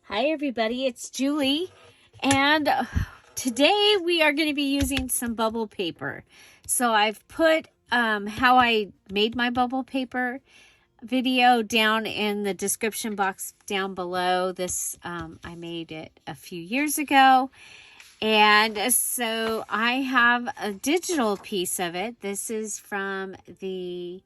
Hi everybody, it's Julie, and today we are going to be using some bubble paper. So I've put how I made my bubble paper video down in the description box down below. This I made it a few years ago, and so I have a digital piece of it. This is from the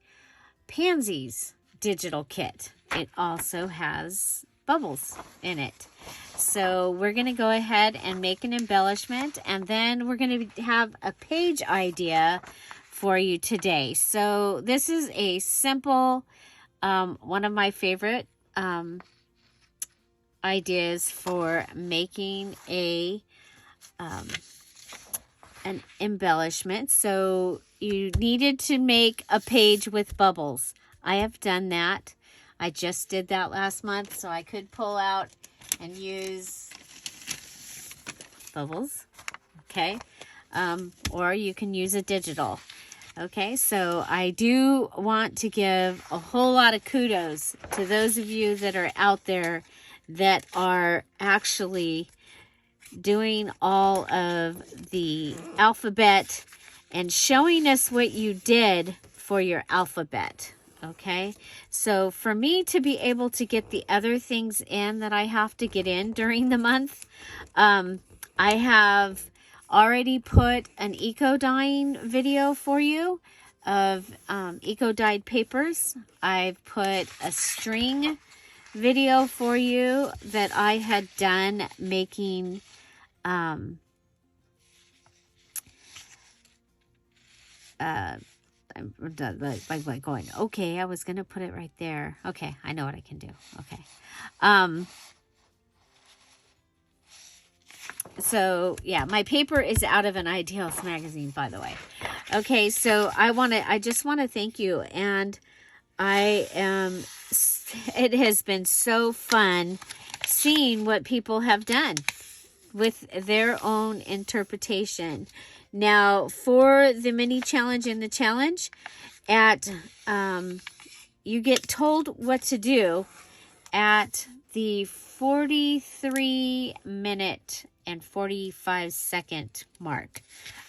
Pansies digital kit. It also has bubbles in it. So we're going to go ahead and make an embellishment, and then we're going to have a page idea for you today. So this is a simple, one of my favorite ideas for making an embellishment. So you needed to make a page with bubbles. I have done that. I just did that last month, so I could pull out and use bubbles, okay? Or you can use a digital. Okay, so I do want to give a whole lot of kudos to those of you that are out there that are actually doing all of the alphabet and showing us what you did for your alphabet. Okay, so for me to be able to get the other things in that I have to get in during the month, I have already put an eco-dyeing video for you of eco-dyed papers. I've put a string video for you that I had done making I'm like going, okay, I was going to put it right there. Okay, I know what I can do. Okay. So, yeah, my paper is out of an Ideals magazine, by the way. Okay, so I just want to thank you. And it has been so fun seeing what people have done with their own interpretation. Now, for the mini challenge and the challenge, you get told what to do at the 43-minute and 45-second mark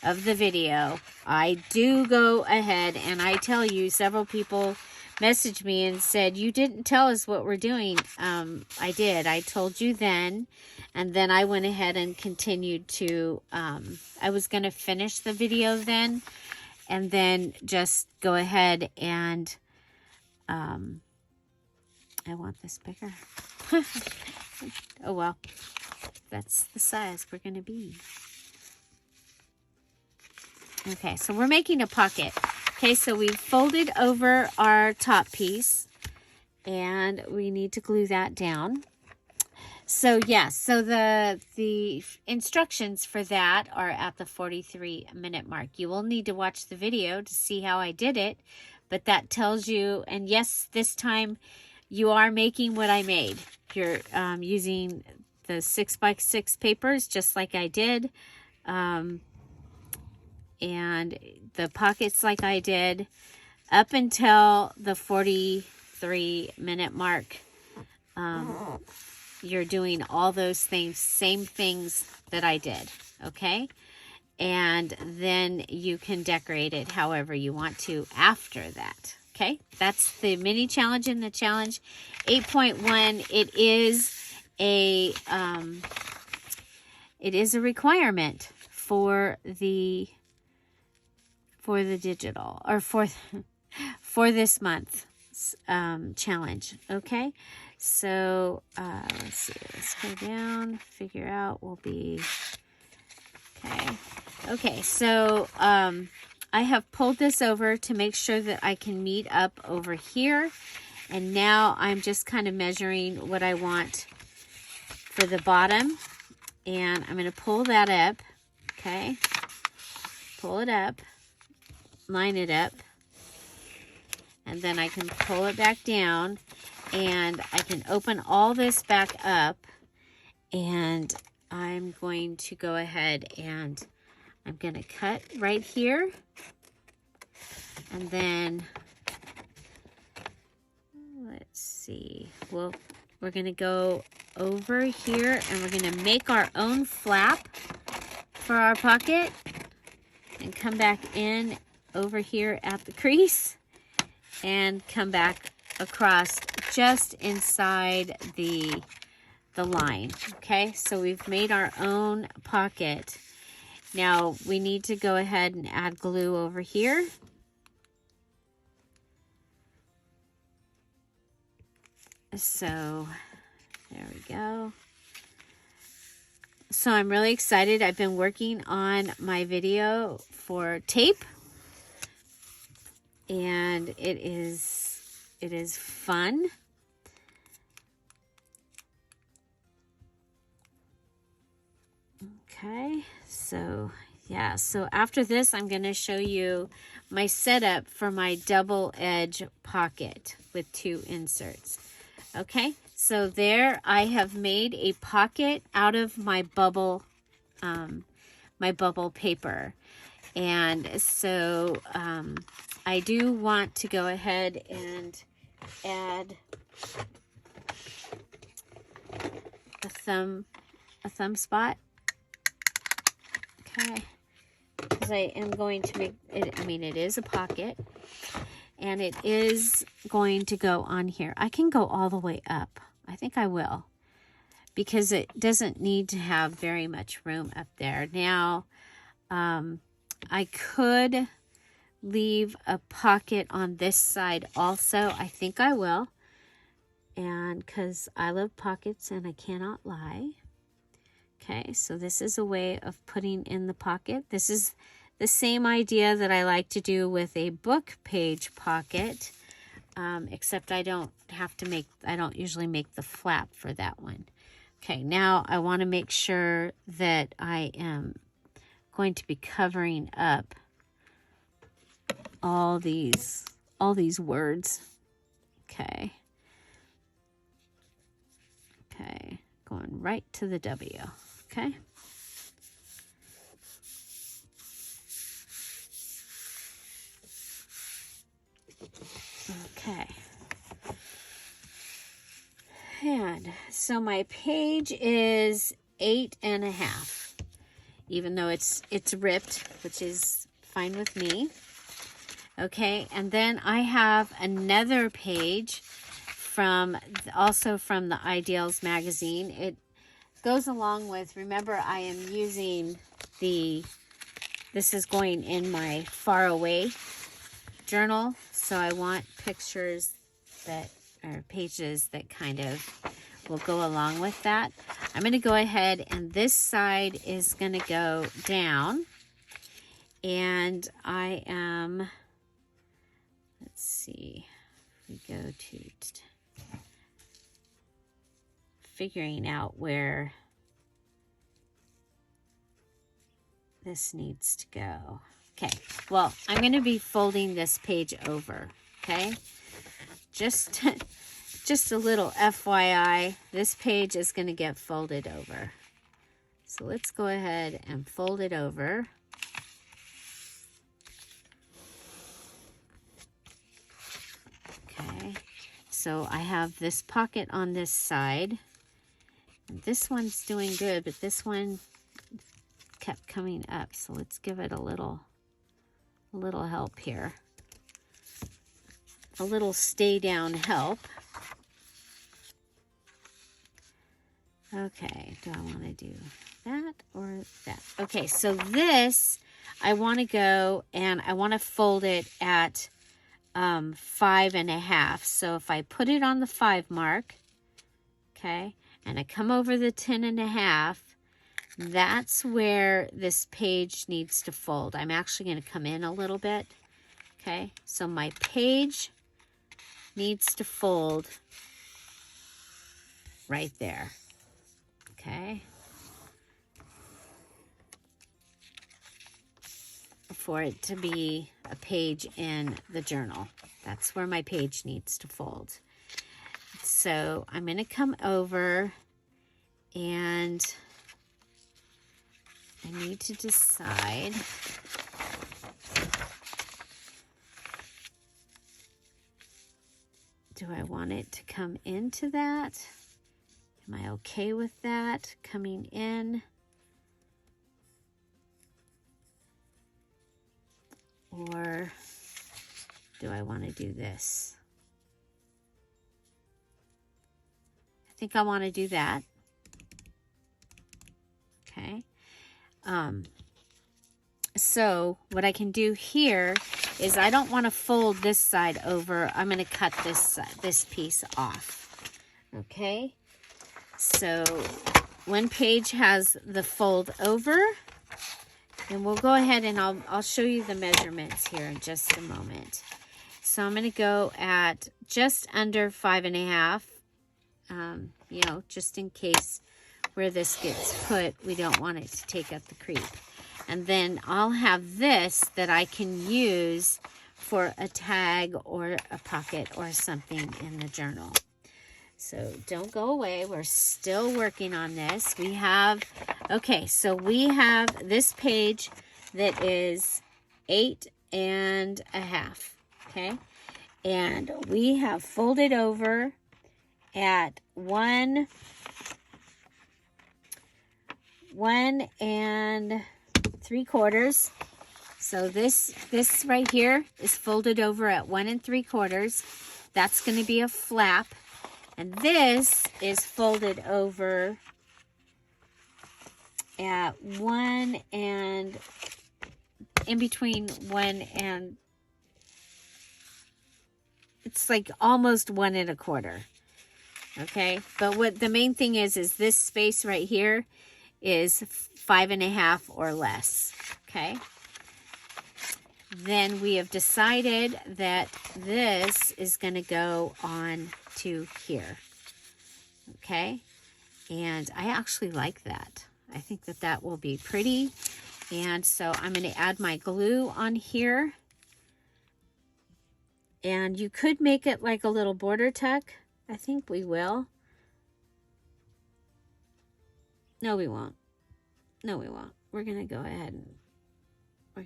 of the video. I do go ahead and I tell you, several people messaged me and said, you didn't tell us what we're doing. I did. I told you then. And then I went ahead and continued to, I was going to finish the video then, and then just go ahead and, I want this bigger. Oh, well, that's the size we're going to be. Okay, so we're making a pocket. Okay, so we've folded over our top piece, and we need to glue that down. So yes, so the instructions for that are at the 43-minute mark. You will need to watch the video to see how I did it, but that tells you, and yes, this time you are making what I made. You're using the 6x6 papers just like I did, and the pockets like I did up until the 43-minute mark. You're doing all those things, same things that I did, okay? And then you can decorate it however you want to after that, okay? That's the mini challenge and the challenge 8.1. It is a requirement for the digital, or for this month's challenge, okay? So, let's see, let's go down, figure out, will be, okay, so, I have pulled this over to make sure that I can meet up over here, and now I'm just kind of measuring what I want for the bottom, and I'm going to pull that up, okay, pull it up, line it up, and then I can pull it back down, and I can open all this back up, and I'm going to go ahead and I'm going to cut right here, and then let's see, we're going to go over here and we're going to make our own flap for our pocket and come back in over here at the crease and come back across just inside the line. Okay, so we've made our own pocket. Now we need to go ahead and add glue over here. So there we go. So I'm really excited. I've been working on my video for tape, and it is fun. Okay, so yeah, so after this I'm going to show you my setup for my double edge pocket with 2 inserts. Okay, so there I have made a pocket out of my bubble paper. And so I do want to go ahead and add a thumb spot. Okay, because I am going to make it, I mean, it is a pocket. And it is going to go on here. I can go all the way up. I think I will. Because it doesn't need to have very much room up there. Now, I could leave a pocket on this side also. I think I will. And because I love pockets and I cannot lie. Okay, so this is a way of putting in the pocket. This is the same idea that I like to do with a book page pocket, except I don't usually make the flap for that one. Okay, now I want to make sure that I am going to be covering up all these words. Okay. Okay, going right to the W. Okay. Okay, and so my page is 8.5, even though it's ripped, which is fine with me. Okay, and then I have another page also from the Ideals magazine. It goes along with, remember I am using this is going in my far away journal, so I want pictures or pages that kind of will go along with that. I'm going to go ahead, and this side is going to go down, and I am, let's see, if we go to figuring out where this needs to go. Okay, well, I'm going to be folding this page over, okay? Just a little FYI, this page is going to get folded over. So let's go ahead and fold it over. Okay, so I have this pocket on this side. This one's doing good, but this one kept coming up, so let's give it a little help here. A little stay down help. Okay, do I want to do that or that? Okay, so this, I want to go and I want to fold it at 5.5. So if I put it on the 5 mark, okay, and I come over the 10.5, that's where this page needs to fold. I'm actually going to come in a little bit. Okay, so my page needs to fold right there. Okay. For it to be a page in the journal. That's where my page needs to fold. So I'm going to come over and I need to decide do I want it to come into that? Am I okay with that coming in? Or do I want to do this? I think I want to do that. Okay. So what I can do here is I don't want to fold this side over. I'm going to cut this piece off. Okay. So one page has the fold over, and we'll go ahead and I'll show you the measurements here in just a moment. So I'm going to go at just under 5.5, you know, just in case where this gets put, we don't want it to take up the creep. And then I'll have this that I can use for a tag or a pocket or something in the journal. So don't go away. We're still working on this. We have, okay, so we have this page that is 8.5, okay? And we have folded over at 1 3/4. So this right here is folded over at 1 3/4. That's going to be a flap. And this is folded over at 1 and in between 1 and, it's like almost 1 1/4. Okay, but what the main thing is this space right here is 5.5 or less. Okay, then we have decided that this is going to go on to here. Okay, and I actually like that. I think that that will be pretty. And so I'm going to add my glue on here, and you could make it like a little border tuck. I think we will. No, we won't. No, we won't. We're going to go ahead and we're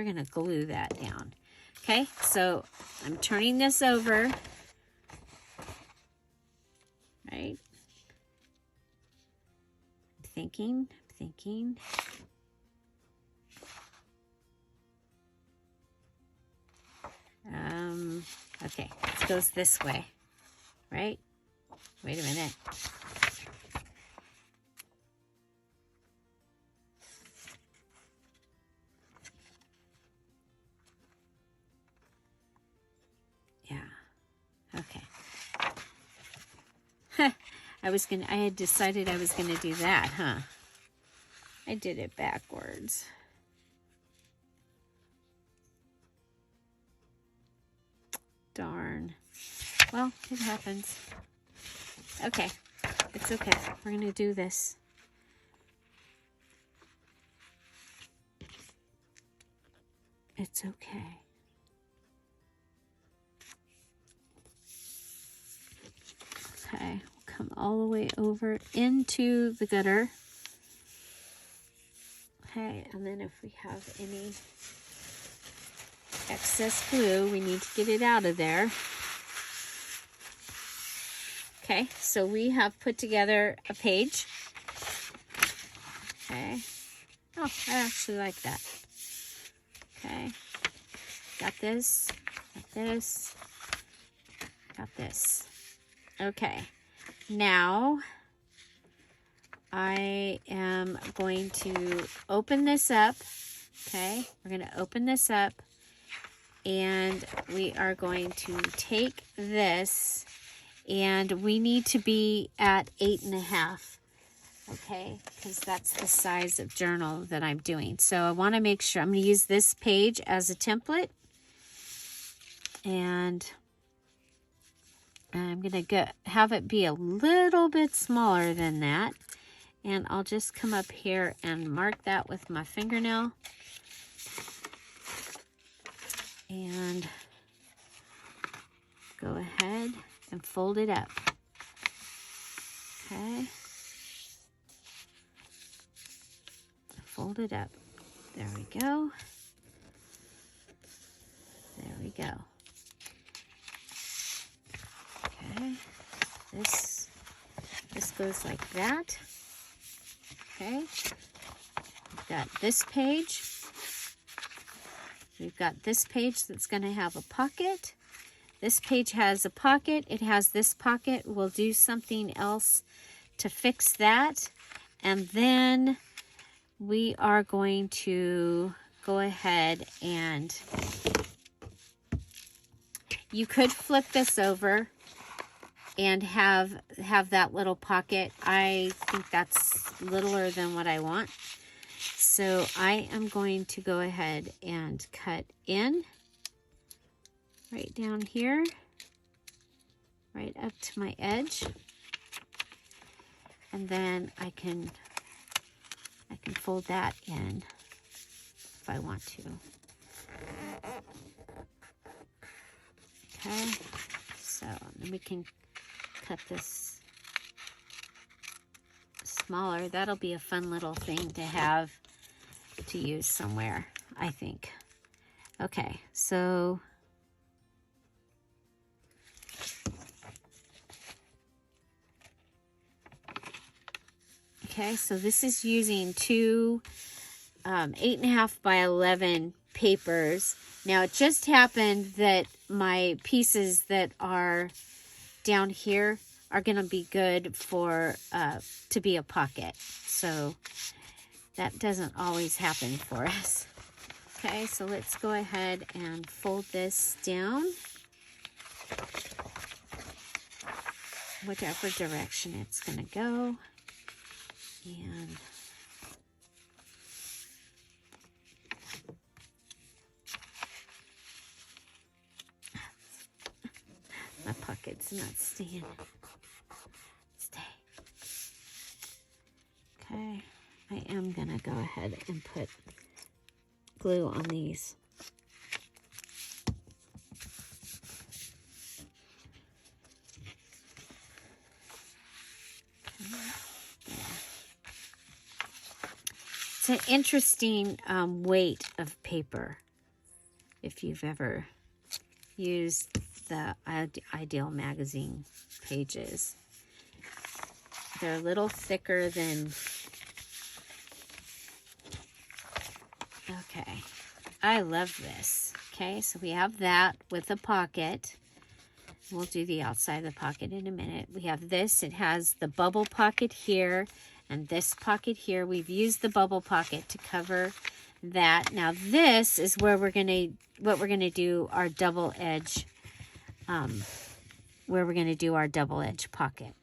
going to glue that down. Okay, so I'm turning this over. Right? Thinking. Okay, it goes this way, right? Wait a minute. Yeah, okay. I had decided I was gonna do that, huh? I did it backwards. Darn. Well, it happens. Okay, it's okay. We're gonna do this. It's okay. Okay, we'll come all the way over into the gutter. Okay, and then if we have any excess glue, we need to get it out of there. Okay, so we have put together a page. Okay. Oh, I actually like that. Okay. Got this. Got this. Got this. Okay. Now, I am going to open this up. Okay. We're going to open this up. And we are going to take this, and we need to be at 8.5, okay? Because that's the size of journal that I'm doing. So I want to make sure, I'm going to use this page as a template. And I'm going to have it be a little bit smaller than that. And I'll just come up here and mark that with my fingernail. And go ahead and fold it up. Okay. Fold it up. There we go. There we go. Okay. This goes like that. Okay. We've got this page. We've got this page that's going to have a pocket. This page has a pocket. It has this pocket. We'll do something else to fix that. And then we are going to go ahead and you could flip this over and have that little pocket. I think that's littler than what I want. So I am going to go ahead and cut in right down here, right up to my edge. And then I can fold that in if I want to. Okay, so then we can cut this smaller. That'll be a fun little thing to have to use somewhere, I think. Okay, so this is using two 8.5 by 11 papers. Now it just happened that my pieces that are down here are going to be good for to be a pocket. So that doesn't always happen for us. Okay, so let's go ahead and fold this down, whichever direction it's going to go. And my pocket's not staying. Stay. Okay, I am gonna go ahead and put glue on these. It's an interesting weight of paper if you've ever used the Ideal magazine pages. They're a little thicker than... Okay, I love this. Okay, so we have that with a pocket. We'll do the outside of the pocket in a minute. We have this. It has the bubble pocket here and this pocket here. We've used the bubble pocket to cover that. Now this is where we're gonna do our double edge, pocket.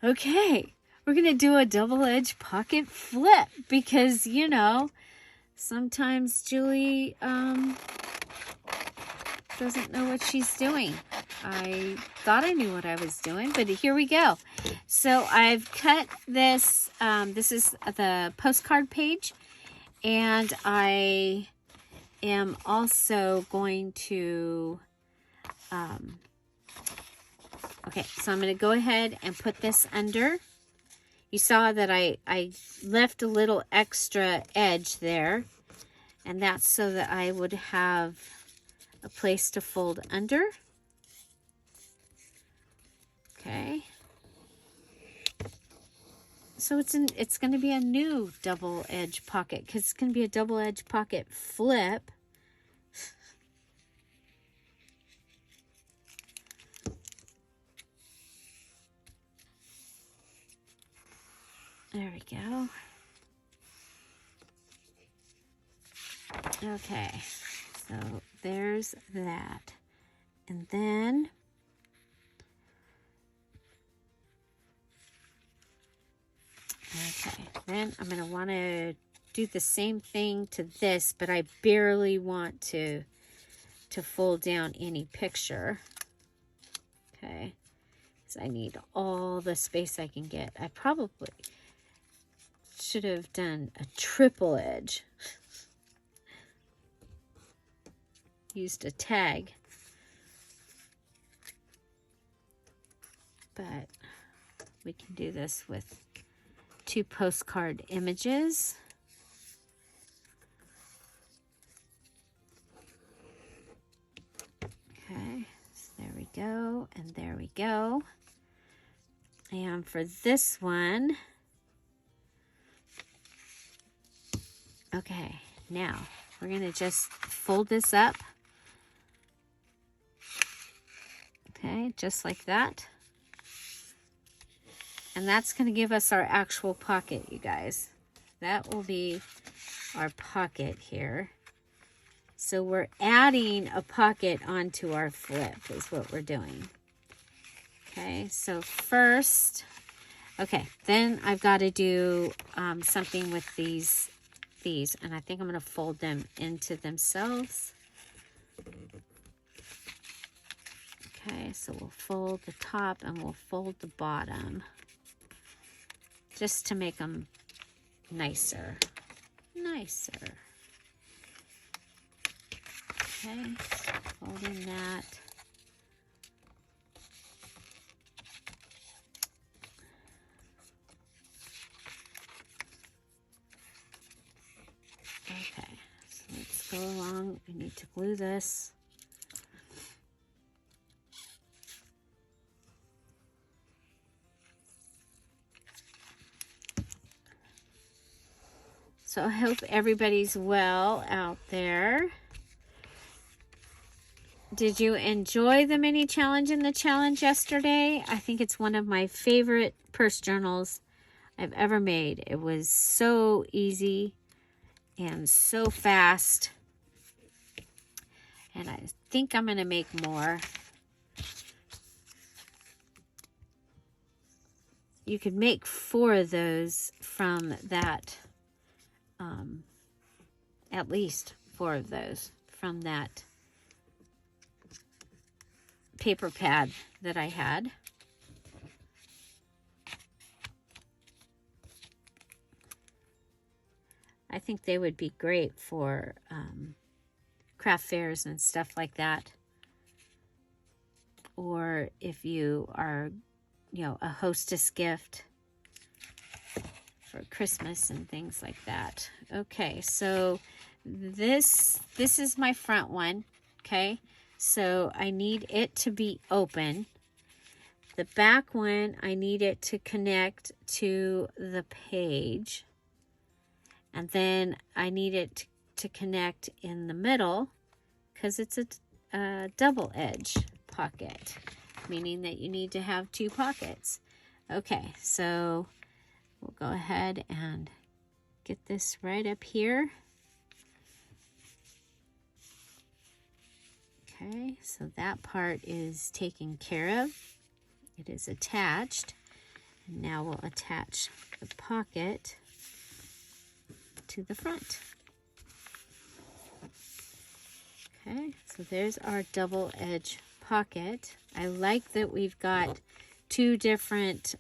Okay, we're gonna do a double edge pocket flip because, you know, sometimes Julie doesn't know what she's doing. I thought I knew what I was doing, but here we go. So I've cut this. This is the postcard page, and I am also going to, okay, so I'm going to go ahead and put this under. You saw that I left a little extra edge there, and that's so that I would have a place to fold under. Okay. So it's going to be a new double edge pocket because it's going to be a double edge pocket flip. There we go. Okay, so there's that. And then then I'm going to want to do the same thing to this, but I barely want to fold down any picture. Okay, because I need all the space I can get. I probably should have done a triple edge. Used a tag. But we can do this with 2 postcard images. Okay, so there we go, and there we go. And for this one, okay, now we're going to just fold this up. Okay, just like that. And that's going to give us our actual pocket, you guys. That will be our pocket here. So we're adding a pocket onto our flip is what we're doing. Okay, so first, okay, then I've got to do something with these, and I think I'm going to fold them into themselves. Okay, so we'll fold the top and we'll fold the bottom just to make them nicer. Okay, folding that. Okay, so let's go along. We need to glue this. So I hope everybody's well out there. Did you enjoy the mini challenge and the challenge yesterday? I think it's one of my favorite purse journals I've ever made. It was so easy and so fast. And I think I'm going to make more. You could make 4 of those from that, at least 4 of those from that paper pad that I had. I think they would be great for craft fairs and stuff like that. Or if you are, you know, a hostess gift for Christmas and things like that. Okay, so this is my front one, okay? So I need it to be open. The back one, I need it to connect to the page. And then I need it to connect in the middle because it's a double edge pocket, meaning that you need to have 2 pockets. Okay, so we'll go ahead and get this right up here. Okay, so that part is taken care of. It is attached. And now we'll attach the pocket to the front. Okay, so there's our double edge pocket. I like that we've got 2 different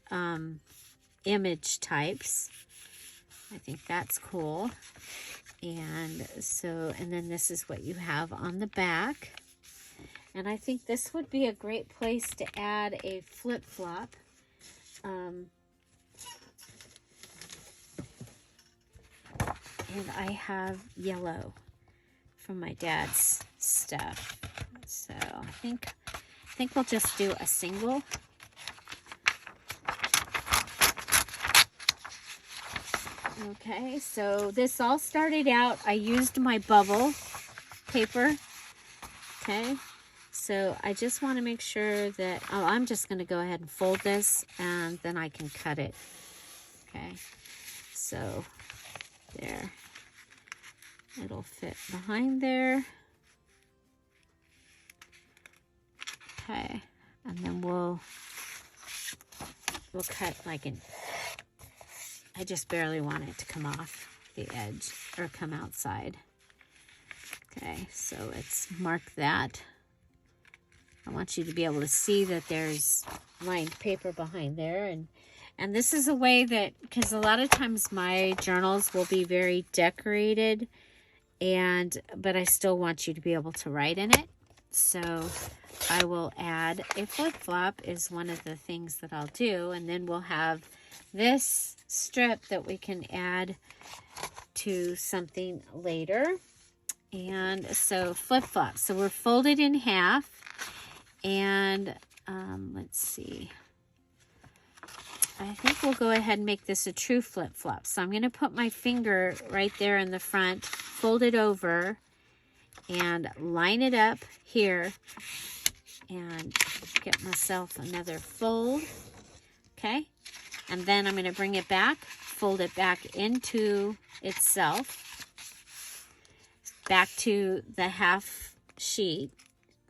image types. I think that's cool. And so, and then this is what you have on the back. And I think this would be a great place to add a flip-flop. And I have yellow from my dad's stuff. So I think we'll just do a single. Okay, so this all started out, I used my bubble paper. Okay, so I just want to make sure that, oh, I'm just going to go ahead and fold this and then I can cut it. Okay, so there. It'll fit behind there. Okay, and then we'll cut like an, I just barely want it to come off the edge or come outside. Okay, so let's mark that. I want you to be able to see that there's lined paper behind there. And this is a way that, because a lot of times my journals will be very decorated, but I still want you to be able to write in it. So I will add a flip-flop is one of the things that I'll do. And then we'll have this strip that we can add to something later. And so flip-flop. So we're folded in half. And let's see. I think we'll go ahead and make this a true flip-flop. So I'm going to put my finger right there in the front, fold it over, and line it up here, and get myself another fold. Okay, and then I'm going to bring it back, fold it back into itself, back to the half sheet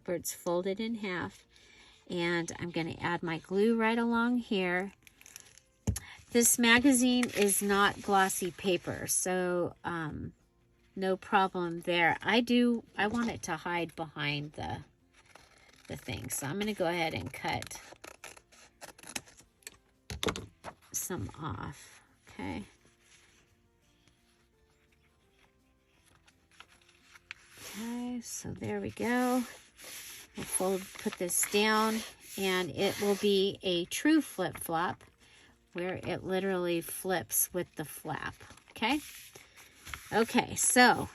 where it's folded in half, and I'm going to add my glue right along here. This magazine is not glossy paper, so no problem there. I want it to hide behind the thing, so I'm going to go ahead and cut some off. Okay. Okay, so there we go. We'll put this down, and it will be a true flip-flop where it literally flips with the flap. Okay. Okay, so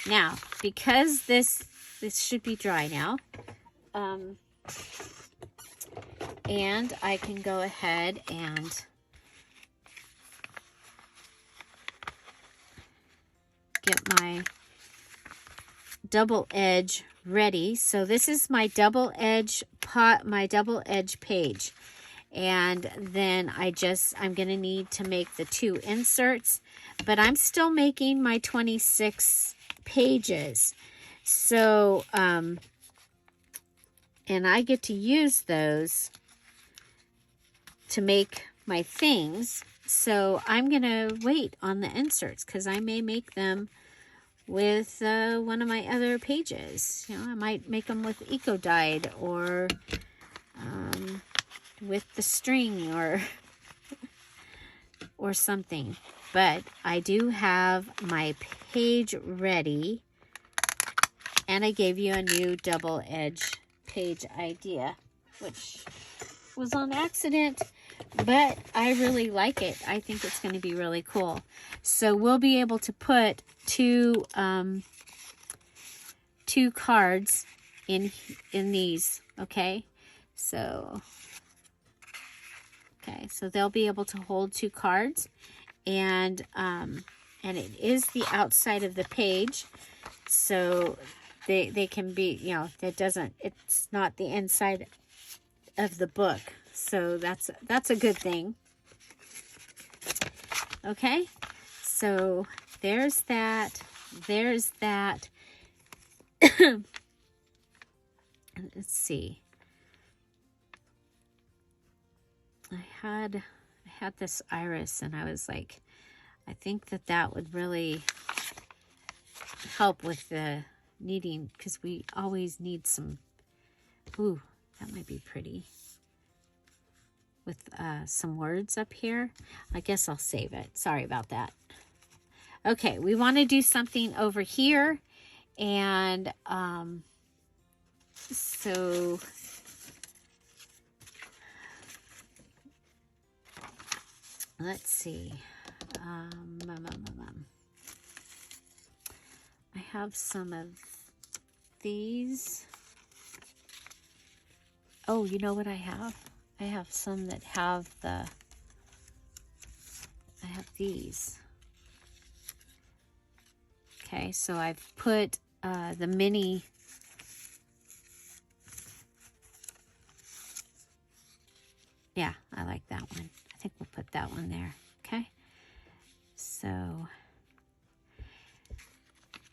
now because this should be dry now, and I can go ahead and get my double edge ready. So this is my double edge page. And then I'm going to need to make the 2 inserts, but I'm still making my 26 pages. So, and I get to use those to make my things. So I'm going to wait on the inserts because I may make them with one of my other pages. You know, I might make them with Eco Dyed or with the string or something. But I do have my page ready, and I gave you a new double edge page idea, which was on accident, but I really like it. I think it's going to be really cool. So we'll be able to put two cards in these. Okay, so they'll be able to hold 2 cards, and it is the outside of the page, so they can be, you know, it's not the inside of the book, so that's a good thing. Okay, so there's that. Let's see. I had this iris, and I was like, I think that would really help with the needing, because we always need some. Ooh, that might be pretty with some words up here. I guess I'll save it. Sorry about that. Okay, we want to do something over here, and so let's see. I have some of these. Oh, you know what I have? I have some that have I have these. Okay, so I've put the mini. Yeah, I like that one. I think we'll put that one there. Okay. So,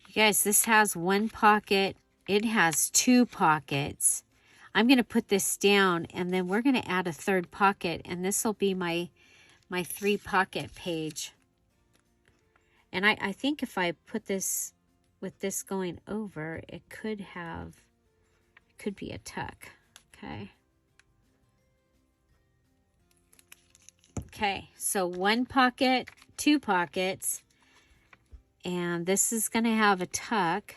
you guys, this has 1 pocket. It has 2 pockets. I'm going to put this down, and then we're going to add a 3rd pocket, and this will be my 3 pocket page. And I think if I put this with this going over, it could be a tuck. Okay. Okay, so 1 pocket, 2 pockets, and this is going to have a tuck.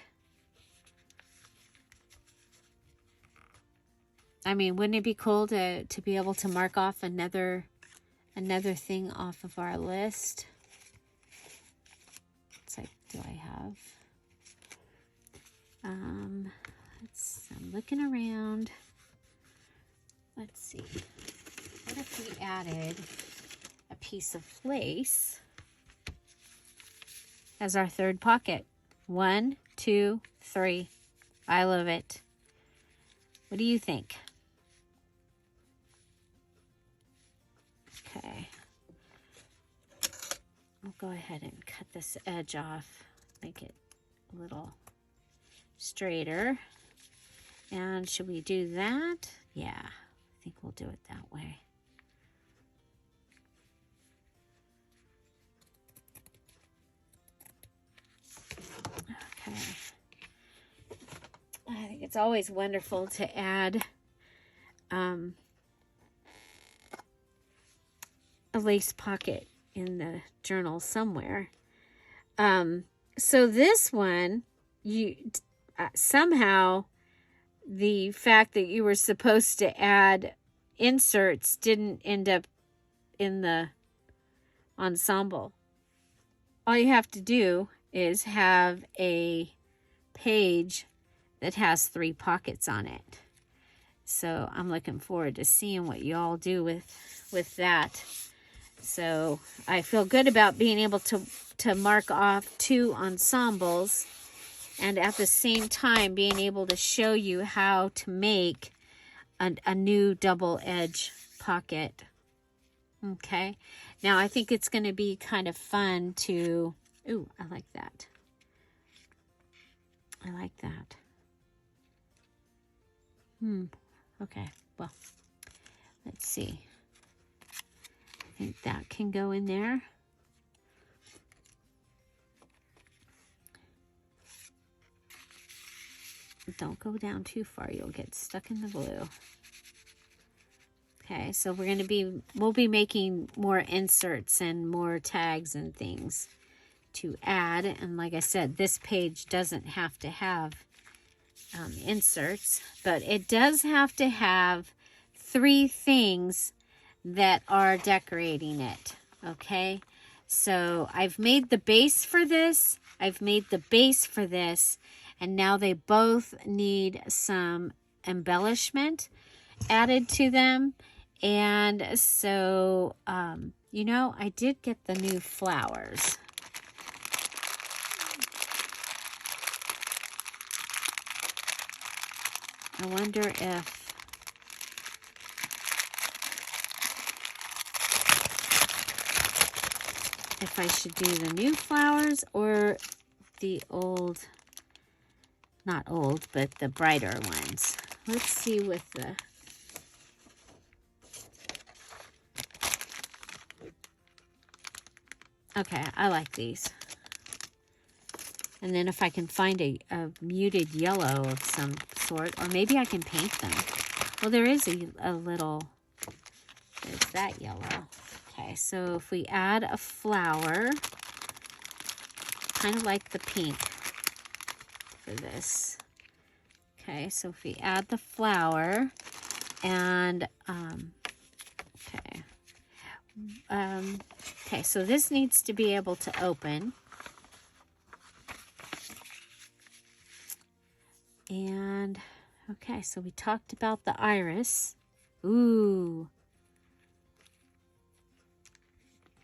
I mean, wouldn't it be cool to be able to mark off another thing off of our list? It's like, do I have? I'm looking around. Let's see. What if we added piece of lace as our third pocket. 1, 2, 3. I love it. What do you think? Okay. I'll go ahead and cut this edge off, make it a little straighter. And should we do that? Yeah, I think we'll do it that way. Okay. I think it's always wonderful to add a lace pocket in the journal somewhere. So this one, you somehow the fact that you were supposed to add inserts didn't end up in the ensemble. All you have to do is have a page that has 3 pockets on it. So I'm looking forward to seeing what you all do with that. So I feel good about being able to mark off 2 ensembles, and at the same time being able to show you how to make a new double edge pocket. Okay, now I think it's going to be kind of fun to, ooh, I like that. I like that. Okay, well, let's see. I think that can go in there. Don't go down too far. You'll get stuck in the glue. Okay, so we'll be making more inserts and more tags and things to add. And like I said, this page doesn't have to have inserts, but it does have to have 3 things that are decorating it. Okay, so I've made the base for this. I've made the base for this. And now they both need some embellishment added to them. And so, you know, I did get the new flowers. I wonder if I should do the new flowers or the old, not old, but the brighter ones. Let's see with the, okay, I like these. And then if I can find a muted yellow of some sort, or maybe I can paint them. Well, there is a little, there's that yellow. Okay, so if we add a flower, kind of like the pink for this. Okay, so if we add the flower and, okay, so this needs to be able to open. And, okay, so we talked about the iris. Ooh.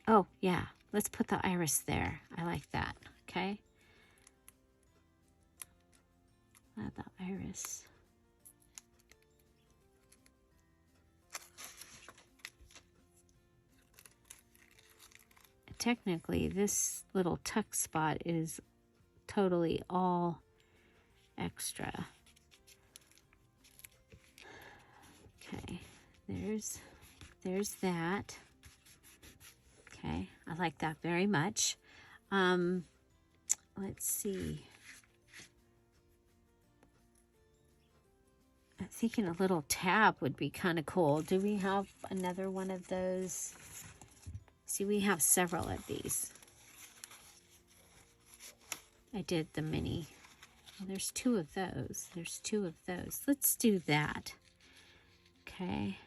Oh, yeah, let's put the iris there. I like that, okay? Add the iris. Technically, this little tuck spot is totally all extra. Okay, there's that. Okay, I like that very much. Let's see. I'm thinking a little tab would be kind of cool. Do we have another one of those? See, we have several of these. I did the mini. Well, there's 2 of those. There's 2 of those. Let's do that. Okay.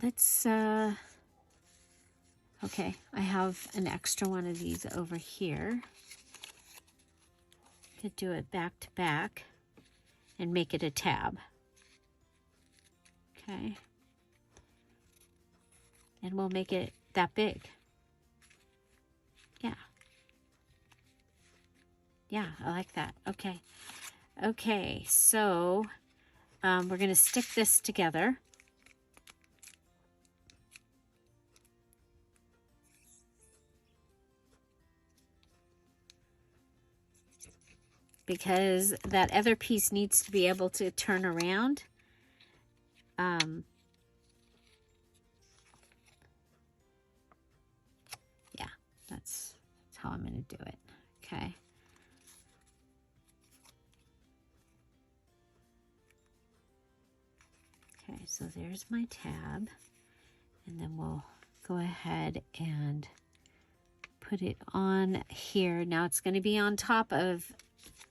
Let's, okay, I have an extra one of these over here. Could do it back to back and make it a tab. Okay. and we'll make it that big. Yeah. Yeah, I like that. Okay. Okay, so we're going to stick this together. Because that other piece needs to be able to turn around. Yeah, that's how I'm going to do it. Okay. Okay, so there's my tab. And then we'll go ahead and put it on here. Now it's going to be on top of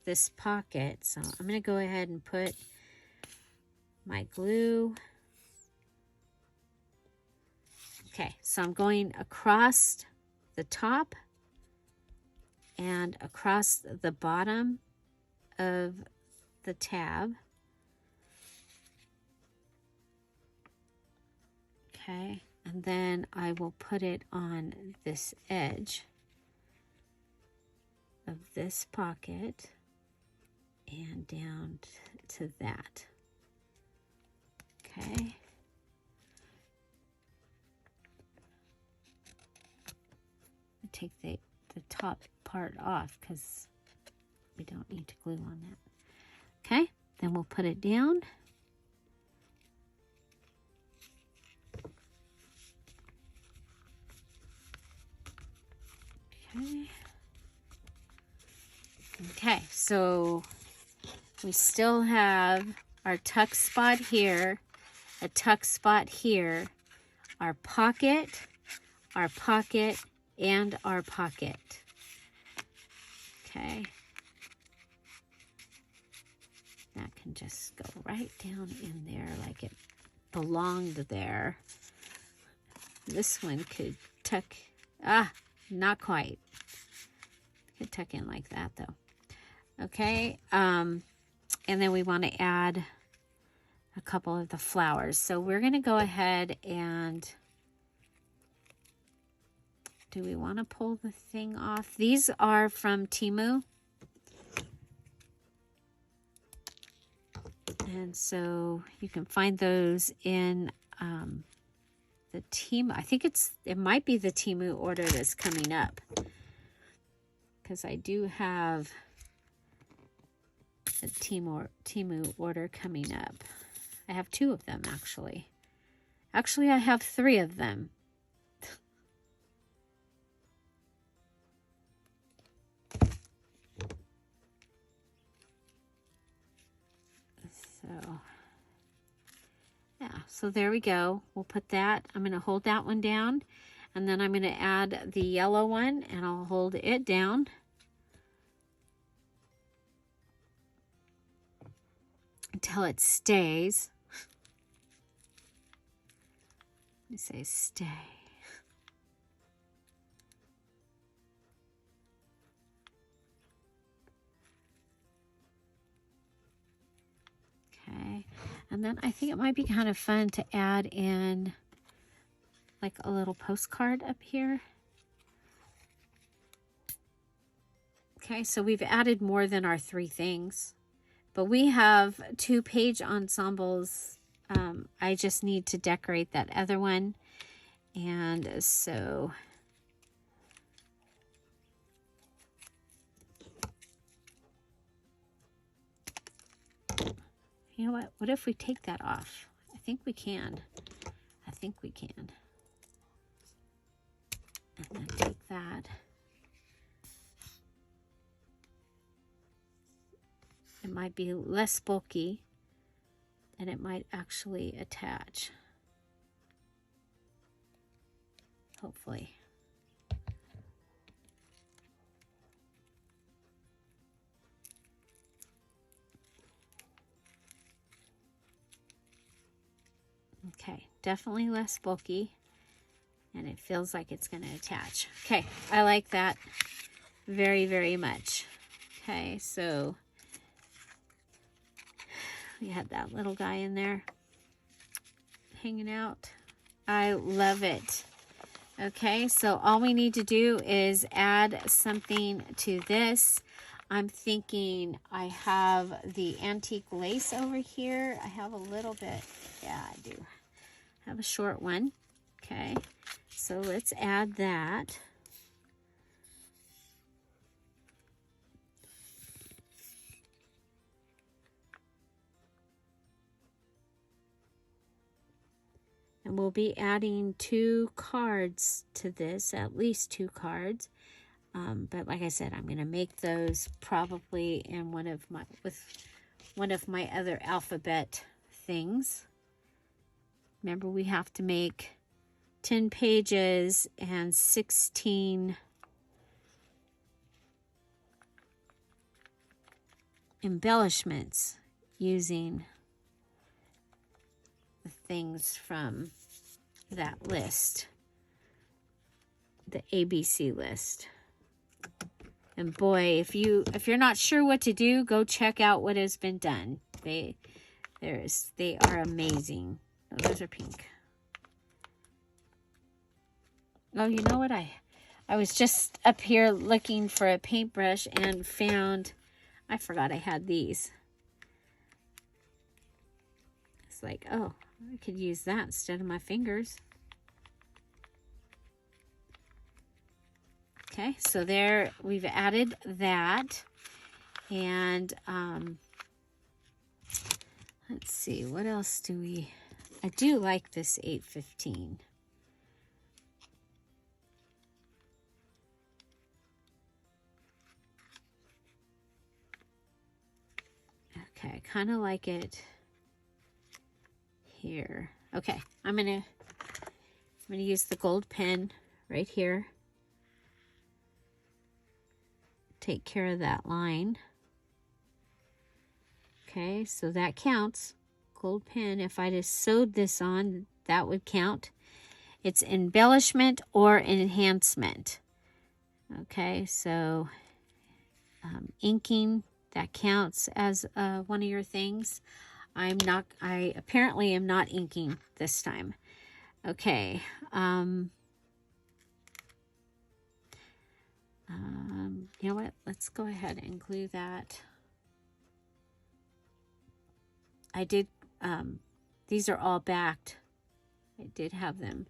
this pocket. So I'm going to go ahead and put my glue. Okay, so I'm going across the top and across the bottom of the tab. Okay, and then I will put it on this edge of this pocket and down to that. Okay. Take the top part off because we don't need to glue on that. Okay, then we'll put it down. Okay. Okay, so we still have our tuck spot here, a tuck spot here, our pocket, and our pocket. Okay. That can just go right down in there like it belonged there. This one could tuck, not quite. Could tuck in like that though. Okay, and then we want to add a couple of the flowers. So we're going to go ahead and do we want to pull the thing off? These are from Temu. And so you can find those in the Temu. I think it might be the Temu order that's coming up. Because I do have a Temu order coming up. I have 2 of them actually. Actually, I have 3 of them. So, yeah, so there we go. We'll put that. I'm going to hold that one down, and then I'm going to add the yellow one, and I'll hold it down. Until it stays. Let me say stay. Okay, and then I think it might be kind of fun to add in like a little postcard up here. Okay, so we've added more than our 3 things, but we have 2 page ensembles. I just need to decorate that other one, and so you know what if we take that off? I think we can. I think we can. And then take that. It might be less bulky, and it might actually attach. Hopefully. Okay, definitely less bulky, and it feels like it's going to attach. Okay, I like that very, very much. Okay, so we had that little guy in there hanging out. I love it. Okay, so all we need to do is add something to this. I'm thinking I have the antique lace over here. I have a little bit. Yeah, I do. I have a short one. Okay, so let's add that. And we'll be adding 2 cards to this, at least 2 cards. But like I said, I'm going to make those probably in one of my other alphabet things. Remember, we have to make 10 pages and 16 embellishments using the things from that list, the ABC list. And boy, if you're not sure what to do, go check out what has been done. They are amazing. Oh, those are pink. Oh, you know what? I was just up here looking for a paintbrush and found, I forgot I had these. It's like, oh, I could use that instead of my fingers. Okay, so there we've added that. And let's see, what else do we... I do like this 815. Okay, I kind of like it here. Okay, I'm gonna use the gold pen right here. Take care of that line. Okay, so that counts. Gold pen, if I just sewed this on, that would count. It's embellishment or enhancement. Okay, so inking, that counts as one of your things. I apparently am not inking this time. Okay. You know what? Let's go ahead and glue that. I did, these are all backed. I did have them.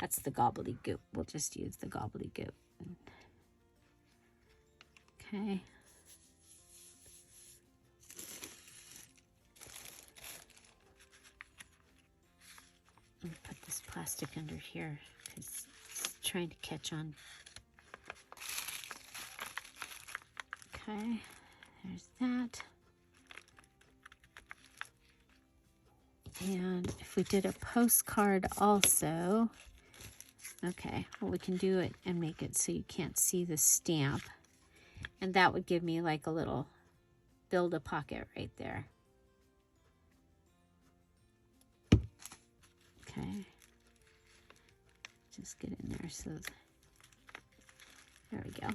That's the gobbledygook. We'll just use the gobbledygook. Okay. I'm gonna put this plastic under here because it's trying to catch on. Okay, there's that. And if we did a postcard also, okay, well, we can do it and make it so you can't see the stamp. And that would give me like a little build a pocket right there. Okay, just get in there so there we go.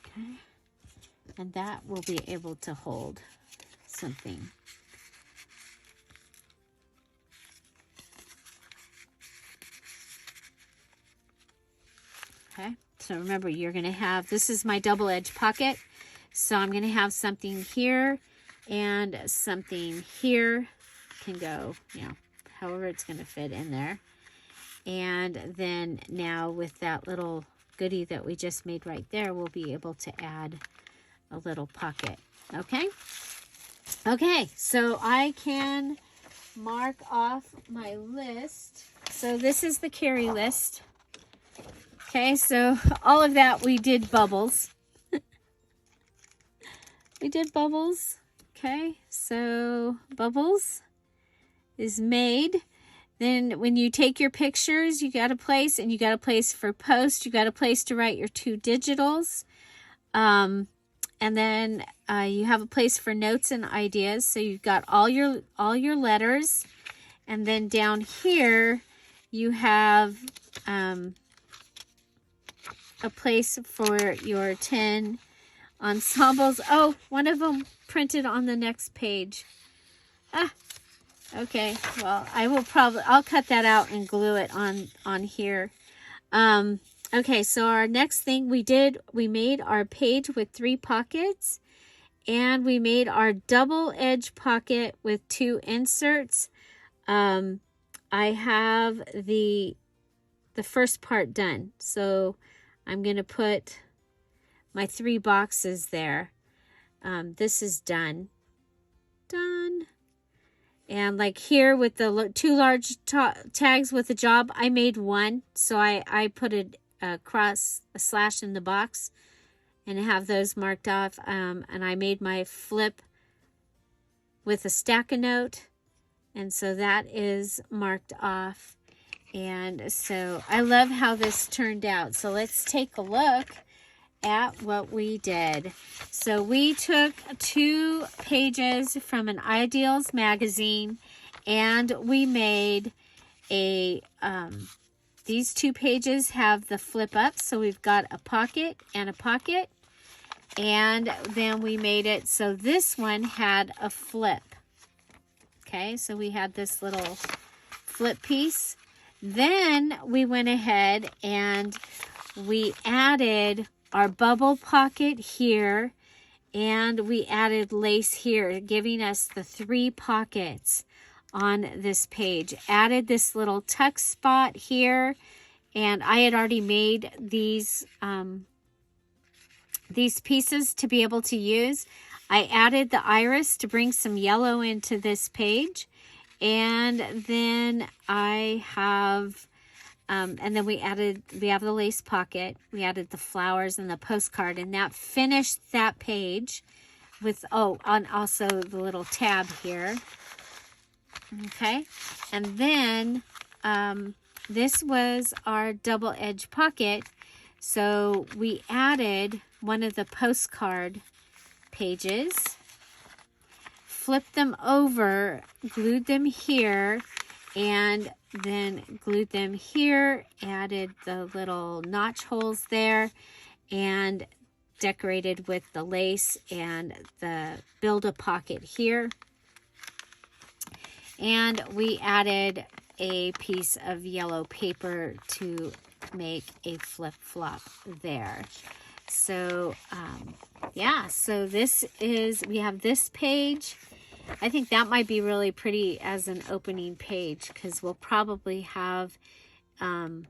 Okay, and that will be able to hold something. Okay, so remember, you're going to have, this is my double edge pocket, so I'm going to have something here and something here. Can go, you know, however it's going to fit in there. And then now with that little goodie that we just made right there, we'll be able to add a little pocket. Okay, okay, so I can mark off my list. So this is the carry list. Okay, so all of that we did bubbles. We did bubbles. Okay, so bubbles is made. Then when you take your pictures, you got a place, and you got a place for post. You got a place to write your 2 digitals. And then you have a place for notes and ideas. So you've got all your letters. And then down here, you have a place for your 10 ensembles. Oh, one of them printed on the next page. Okay, well, I'll cut that out and glue it on here. Okay, so our next thing we made our page with 3 pockets, and we made our double edge pocket with 2 inserts. I have the first part done, so I'm going to put my 3 boxes there. This is done. And like here with the 2 large tags with the job, I made 1. So I put a slash in the box and have those marked off. And I made my flip with a stack of note. And so that is marked off. And so I love how this turned out. So let's take a look at what we did. So we took 2 pages from an Ideals magazine, and we made a these 2 pages have the flip up, so we've got a pocket and a pocket, and then we made it so this one had a flip. Okay, so we had this little flip piece. Then we went ahead and we added our bubble pocket here, and we added lace here, giving us the 3 pockets on this page. Added this little tuck spot here, and I had already made these pieces to be able to use. I added the iris to bring some yellow into this page, and then I have and then we have the lace pocket, we added the flowers and the postcard, and that finished that page with, and also the little tab here. Okay, and then this was our double edge pocket, so we added one of the postcard pages, flipped them over, glued them here, and then glued them here, added the little notch holes there, and decorated with the lace and the build-a-pocket here. And we added a piece of yellow paper to make a flip-flop there. So, yeah, so we have this page. I think that might be really pretty as an opening page, because we'll probably have one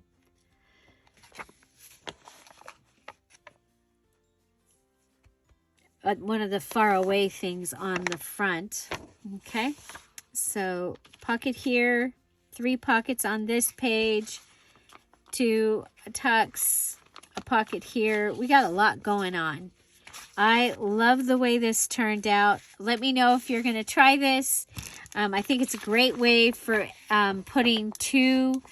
of the faraway things on the front. Okay, so pocket here, 3 pockets on this page, 2 tucks, a pocket here. We got a lot going on. I love the way this turned out. Let me know if you're going to try this. I think it's a great way for putting 2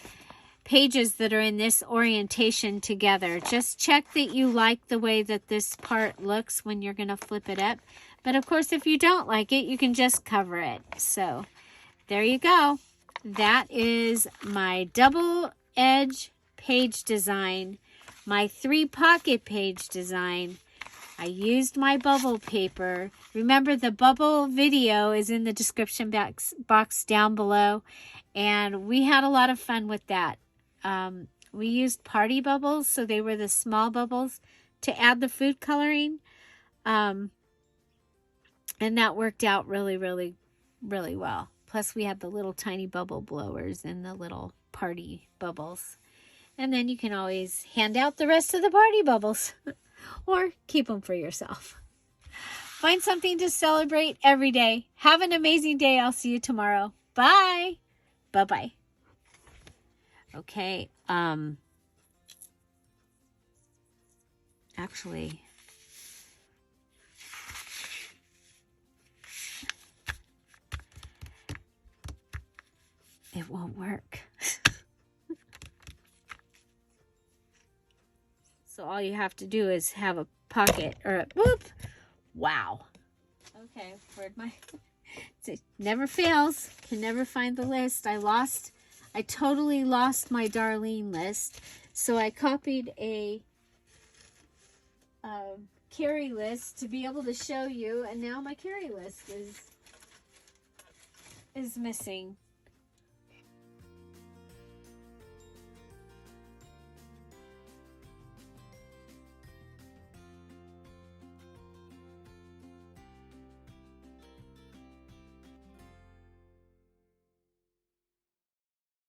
pages that are in this orientation together. Just check that you like the way that this part looks when you're going to flip it up. But of course, if you don't like it, you can just cover it. So there you go. That is my double edge page design, my 3 pocket page design. I used my bubble paper. Remember, the bubble video is in the description box down below, and we had a lot of fun with that. We used party bubbles, so they were the small bubbles, to add the food coloring, and that worked out really, really, really well. Plus, we had the little tiny bubble blowers and the little party bubbles. And then you can always hand out the rest of the party bubbles. Or keep them for yourself. Find something to celebrate every day. Have an amazing day. I'll see you tomorrow. Bye. Bye-bye. Okay. Actually, it won't work. So all you have to do is have a pocket or a whoop. Wow. Okay, where'd my it never fails. Can never find the list. I totally lost my Darlene list. So I copied a carry list to be able to show you, and now my carry list is missing.